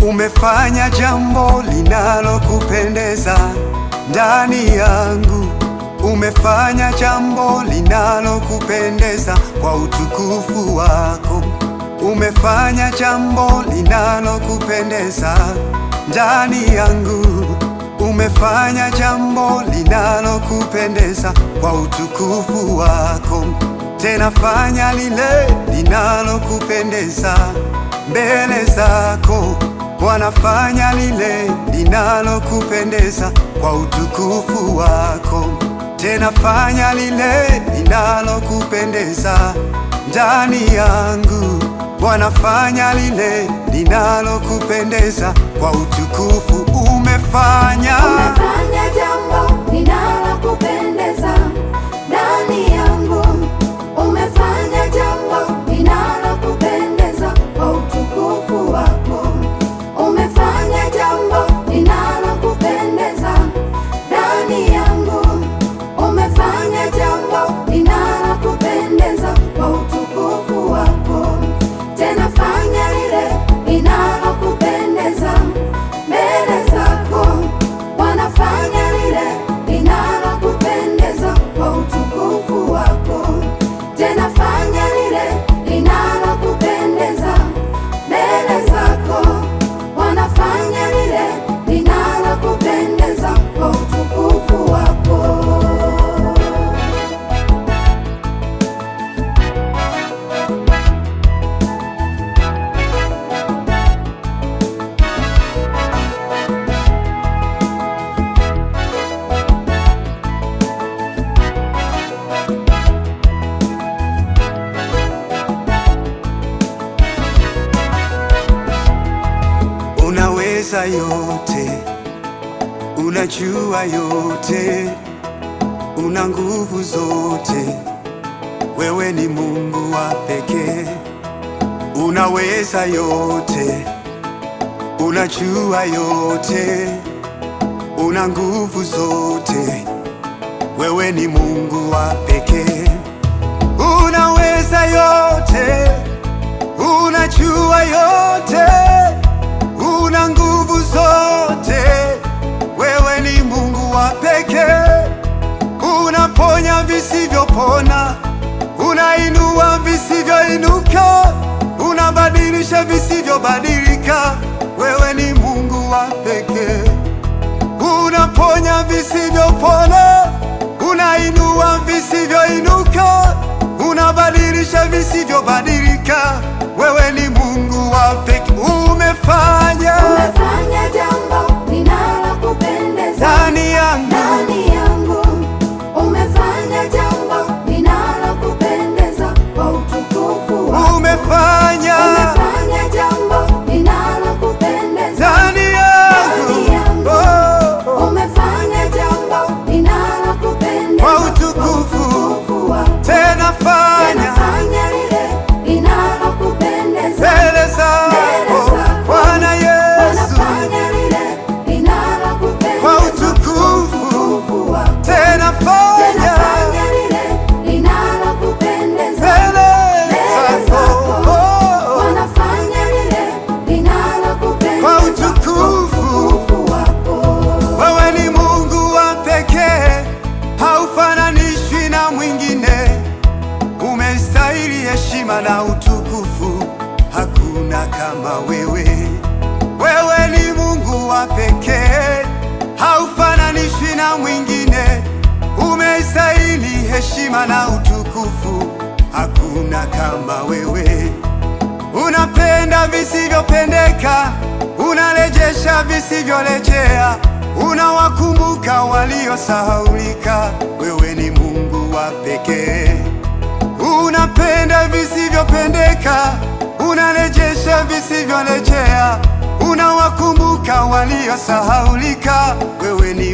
Umefanya jambo linalokupendeza ndani yangu. Umefanya jambo linalokupendeza kwa utukufu wako. Umefanya jambo linalokupendeza ndani yangu. Umefanya jambo linalokupendeza kwa utukufu wako. Tena fanya lile linalokupendeza mbele zako. Bwana, fanya lile linalokupendeza kwa utukufu wako. Tena fanya lile linalokupendeza ndani yangu. Bwana, fanya lile linalokupendeza kwa utukufu. Umefanya jambo linalokupendeza ndani yangu. Umefanya jambo linalokupendeza kwa utukufu wako. Umefanya jambo linalokupendeza ndani yangu. Umefanya jambo linalokupendeza kwa utukufu wako. Tena fanya lile linalokupendeza mbele zako. Bwana, fanya lile linalokupendeza kwa utukufu wako. Tena fanya lile linalokupendeza mbele zako. Bwana, fanya lile linalokupendeza kwa utukufu wako. Unaweza yote, unajua yote, una nguvu zote. Wewe ni Mungu wa pekee. Unaweza yote, unajua yote, una nguvu zote. Wewe ni Mungu wa pekee. Unaweza yote, unajua yote, una nguvu zote. Wewe ni Mungu wa pekee. Unaponya visivyopona, unainua visivyoinuka, unabadilisha visivyobadilika. Wewe ni Mungu wa pekee. Unaponya visivyopona, unainua visivyoinuka, unabadilisha visivyobadilika. Wewe ni Mungu wa pekee. Umefanya jambo linalokupendeza ndani yangu. Umefanya jambo linalokupendeza kwa utukufu wako. Umefanya jambo linalokupendeza ndani yangu. Oh. Umefanya jambo linalokupendeza kwa utukufu wako. Tena fanya lile linalokupendeza mbele zako Bwana Yesu, kwa utukufu. Tena fanya lile linalokupendeza mbele zako kwa utukufu. Wewe ni Mungu wa pekee, haufananishwi na mwingine. Umestahili heshima na utukufu, hakuna kama wewe. Wewe ni Mungu wa pekee, haufananishwi na mwingine. Umestahili heshima na utukufu, hakuna kama wewe. Unapenda visivyopendeka, unarejesha visivyorejea, unawakumbuka waliosahaulika. Wewe ni Mungu wa pekee. Unapenda visivyopendeka, unarejesha visivyorejea, unawakumbuka waliosahaulika. Wewe ni